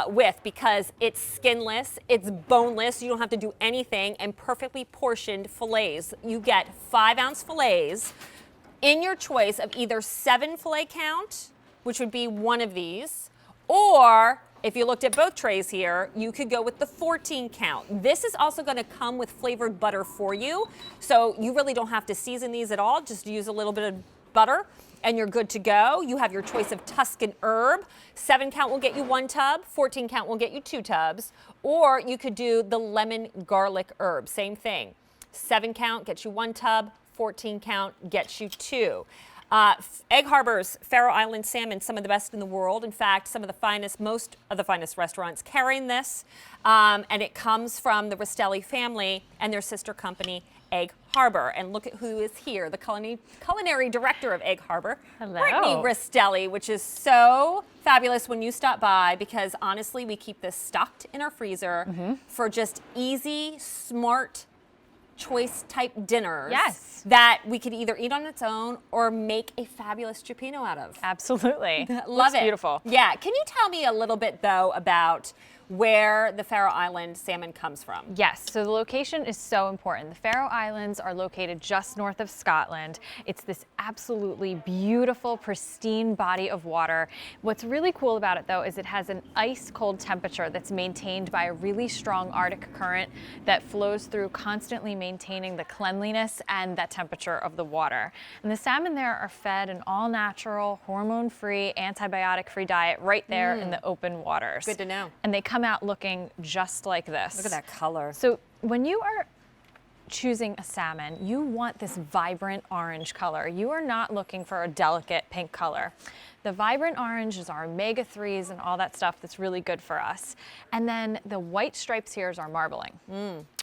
with, because it's skinless, it's boneless, you don't have to do anything, and perfectly portioned fillets. You get 5-ounce fillets in your choice of either 7 fillet count, which would be one of these, or if you looked at both trays here, you could go with the 14 count. This is also going to come with flavored butter for you, so you really don't have to season these at all. Just use a little bit of butter and you're good to go. You have your choice of Tuscan herb. 7 count will get you 1 tub, 14 count will get you 2 tubs, or you could do the lemon garlic herb, same thing. 7 count gets you 1 tub, 14 count gets you 2. Egg Harbor's Faroe Island salmon, some of the best in the world. In fact, some of the finest, most of the finest restaurants carrying this. And it comes from the Ristelli family and their sister company, Egg Harbor. And look at who is here, the culinary director of Egg Harbor, Hello. Brittany Ristelli, which is so fabulous when you stop by, because honestly, we keep this stocked in our freezer for just easy, smart, choice type dinners that we could either eat on its own or make a fabulous cioppino out of. Absolutely. Love it. Beautiful. Yeah. Can you tell me a little bit though about where the Faroe Island salmon comes from? Yes, so the location is so important. The Faroe Islands are located just north of Scotland. It's this absolutely beautiful, pristine body of water. What's really cool about it though is it has an ice cold temperature that's maintained by a really strong Arctic current that flows through, constantly maintaining the cleanliness and that temperature of the water. And the salmon there are fed an all natural, hormone-free, antibiotic-free diet right there in the open waters. Good to know. And they come out looking just like this. Look at that color. So when you are choosing a salmon, you want this vibrant orange color. You are not looking for a delicate pink color. The vibrant orange is our omega-3s and all that stuff that's really good for us. And then the white stripes here is our marbling.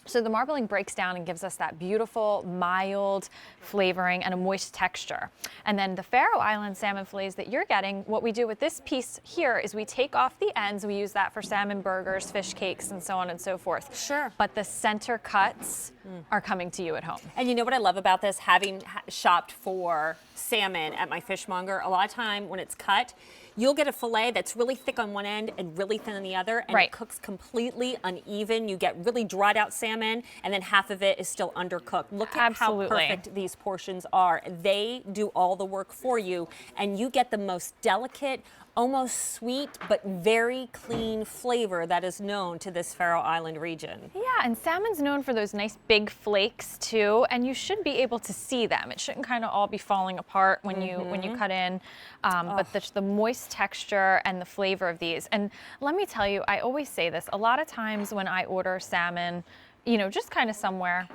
So the marbling breaks down and gives us that beautiful, mild flavoring and a moist texture. And then the Faroe Island salmon fillets that you're getting, what we do with this piece here is we take off the ends. We use that for salmon burgers, fish cakes, and so on and so forth. Sure. But the center cuts are coming to you at home. And you know what I love about this, having shopped for salmon at my fishmonger, a lot of time when it's cut, you'll get a fillet that's really thick on one end and really thin on the other, and it cooks completely uneven. You get really dried out salmon, and then half of it is still undercooked. Look at how perfect these portions are. They do all the work for you, and you get the most delicate, almost sweet, but very clean flavor that is known to this Faroe Island region. Yeah, and salmon's known for those nice big flakes too, and you should be able to see them. It shouldn't kind of all be falling apart when you cut in, but the moist texture and the flavor of these. And let me tell you, I always say this, a lot of times when I order salmon, you know, just kind of somewhere,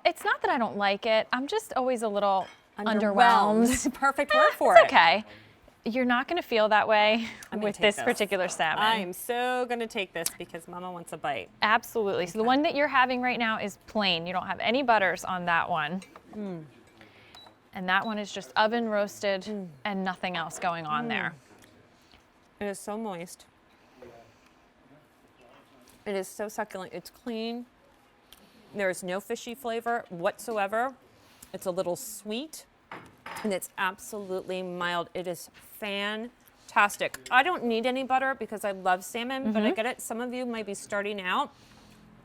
it's not that I don't like it, I'm just always a little underwhelmed. Perfect word for it. It's okay. You're not going to feel that way with this particular salmon. I am so going to take this because Mama wants a bite. Absolutely. Okay. So the one that you're having right now is plain. You don't have any butters on that one. And that one is just oven roasted and nothing else going on there. It is so moist. It is so succulent. It's clean. There is no fishy flavor whatsoever. It's a little sweet. And it's absolutely mild. It is fantastic. I don't need any butter because I love salmon, but I get it. Some of you might be starting out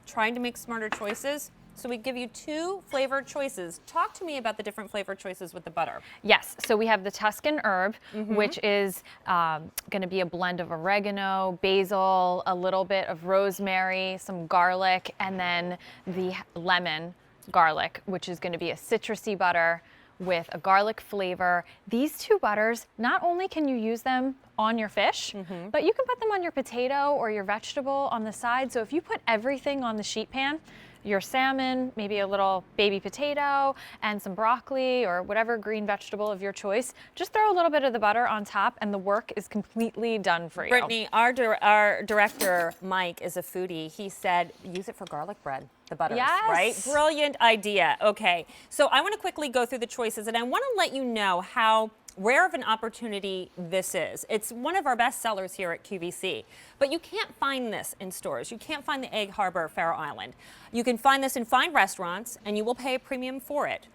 trying to make smarter choices. So we give you 2 flavored choices. Talk to me about the different flavor choices with the butter. Yes, so we have the Tuscan herb, which is going to be a blend of oregano, basil, a little bit of rosemary, some garlic, and then the lemon garlic, which is going to be a citrusy butter with a garlic flavor. These 2 butters, not only can you use them on your fish, but you can put them on your potato or your vegetable on the side. So if you put everything on the sheet pan, your salmon, maybe a little baby potato, and some broccoli or whatever green vegetable of your choice, just throw a little bit of the butter on top and the work is completely done for you. Brittany, our director, Mike, is a foodie. He said, use it for garlic bread. The butters, right? Brilliant idea. Okay, so I want to quickly go through the choices, and I want to let you know how rare of an opportunity this is. It's one of our best sellers here at QVC, but you can't find this in stores. You can't find the Egg Harbor Faroe Island. You can find this in fine restaurants, and you will pay a premium for it.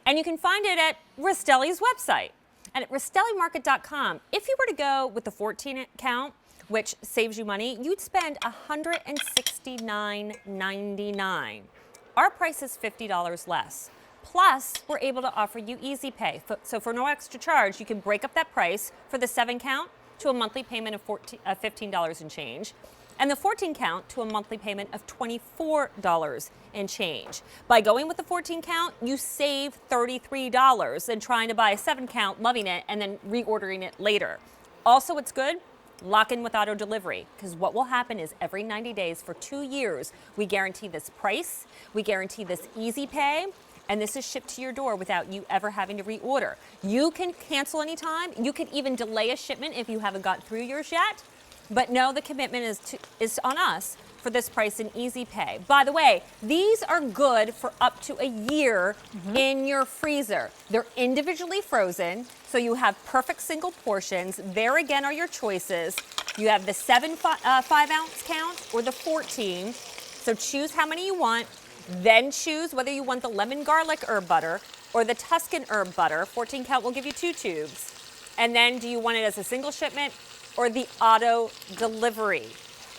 And you can find it at Ristelli's website and at ristellimarket.com. If you were to go with the 14 count which saves you money, you'd spend $169.99. Our price is $50 less. Plus, we're able to offer you easy pay. So for no extra charge, you can break up that price for the 7 count to a monthly payment of $15 and change, and the 14 count to a monthly payment of $24 and change. By going with the 14 count, you save $33 than trying to buy a 7 count, loving it, and then reordering it later. Also, what's good? Lock in with auto delivery, because what will happen is every 90 days for 2 years, we guarantee this price, we guarantee this easy pay, and this is shipped to your door without you ever having to reorder. You can cancel anytime. You can even delay a shipment if you haven't gotten through yours yet. But no, the commitment is on us for this price and easy pay. By the way, these are good for up to a year in your freezer. They're individually frozen, so you have perfect single portions. There again are your choices. You have the 5-ounce count or the 14. So choose how many you want. Then choose whether you want the lemon garlic herb butter or the Tuscan herb butter. 14 count will give you 2 tubes. And then do you want it as a single shipment or the auto delivery?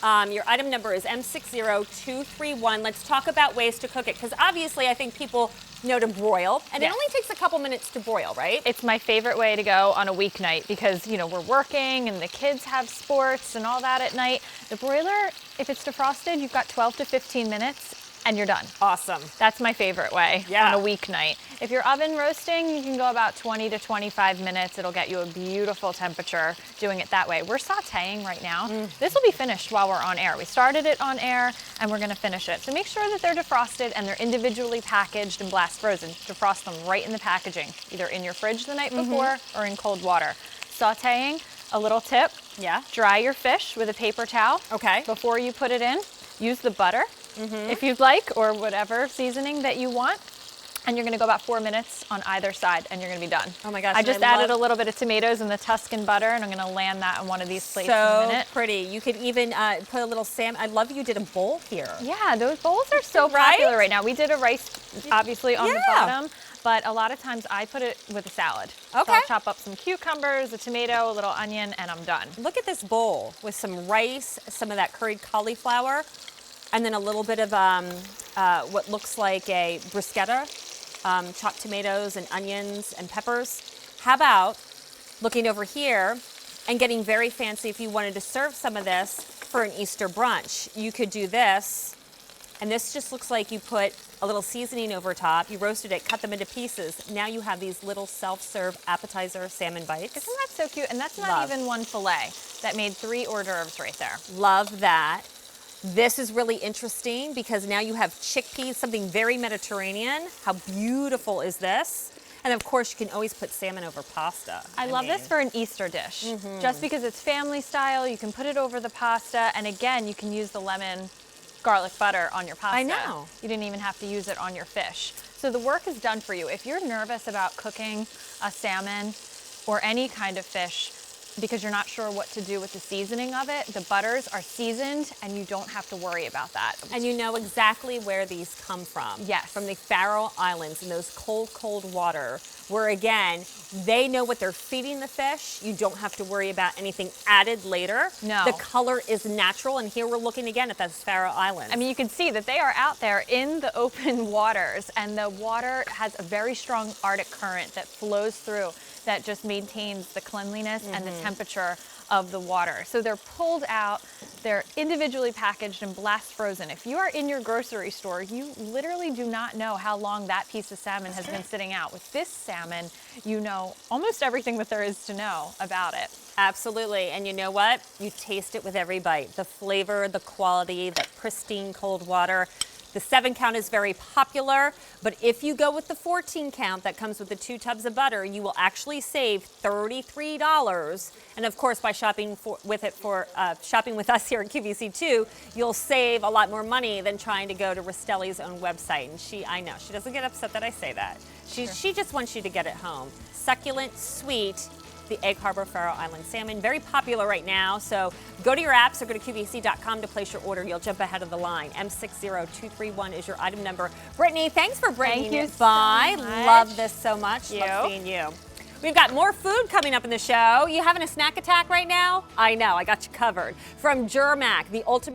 Your item number is M60231. Let's talk about ways to cook it, because obviously I think people know to broil, and it only takes a couple minutes to broil, right? It's my favorite way to go on a weeknight because, you know, we're working and the kids have sports and all that at night. The broiler, if it's defrosted, you've got 12 to 15 minutes and you're done. Awesome. That's my favorite way Yeah. on a weeknight. If you're oven roasting, you can go about 20 to 25 minutes. It'll get you a beautiful temperature doing it that way. We're sauteing right now. This will be finished while we're on air. We started it on air and we're gonna finish it. So make sure that they're defrosted and they're individually packaged and blast frozen. Defrost them right in the packaging, either in your fridge the night before or in cold water. Sauteing, a little tip. Yeah. Dry your fish with a paper towel. Okay. Before you put it in, use the butter. If you'd like, or whatever seasoning that you want. And you're gonna go about 4 minutes on either side and you're gonna be done. Oh my gosh. I just added a little bit of tomatoes and the Tuscan butter and I'm gonna land that on one of these plates in a minute. So pretty. You could even put a little salmon. I love you did a bowl here. Yeah, those bowls are so Right? popular right now. We did a rice, obviously, on the Yeah. bottom, but a lot of times I put it with a salad. So Okay. I'll chop up some cucumbers, a tomato, a little onion, and I'm done. Look at this bowl with some rice, some of that curried cauliflower, and then a little bit of what looks like a bruschetta, chopped tomatoes and onions and peppers. How about looking over here and getting very fancy if you wanted to serve some of this for an Easter brunch? You could do this, and this just looks like you put a little seasoning over top, you roasted it, cut them into pieces. Now you have these little self-serve appetizer salmon bites. Isn't that so cute? And that's not Love. even one fillet. That made 3 hors d'oeuvres right there. Love that. This is really interesting because now you have chickpeas, something very Mediterranean. How beautiful is this? And of course, you can always put salmon over pasta. I love this for an Easter dish. Just because it's family style, you can put it over the pasta. And again, you can use the lemon garlic butter on your pasta. I know. You didn't even have to use it on your fish. So the work is done for you. If you're nervous about cooking a salmon or any kind of fish, because you're not sure what to do with the seasoning of it, the butters are seasoned and you don't have to worry about that. And you know exactly where these come from. Yes. From the Faroe Islands in those cold, cold water, where again, they know what they're feeding the fish. You don't have to worry about anything added later. No. The color is natural, and here we're looking again at those Faroe Islands. I mean, you can see that they are out there in the open waters, and the water has a very strong Arctic current that flows through that just maintains the cleanliness and the temperature of the water. So they're pulled out, they're individually packaged and blast frozen. If you are in your grocery store, you literally do not know how long that piece of salmon has been sitting out. With this salmon, you know almost everything that there is to know about it. Absolutely. And you know what? You taste it with every bite. The flavor, the quality, that pristine cold water. The 7 count is very popular, but if you go with the 14 count that comes with the 2 tubs of butter, you will actually save $33. And of course, by shopping with us here at QVC2, you'll save a lot more money than trying to go to Rastelli's own website. And I know, she doesn't get upset that I say that. She just wants you to get it home. Succulent, sweet. The Egg Harbor Faroe Island salmon, very popular right now. So go to your apps or go to QVC.com to place your order. You'll jump ahead of the line. M60231 is your item number. Brittany, thanks for bringing Thank you it by. so much. Love this so much. Thank Love you. seeing you. We've got more food coming up in the show. You having a snack attack right now? I know, I got you covered. From Germac, the ultimate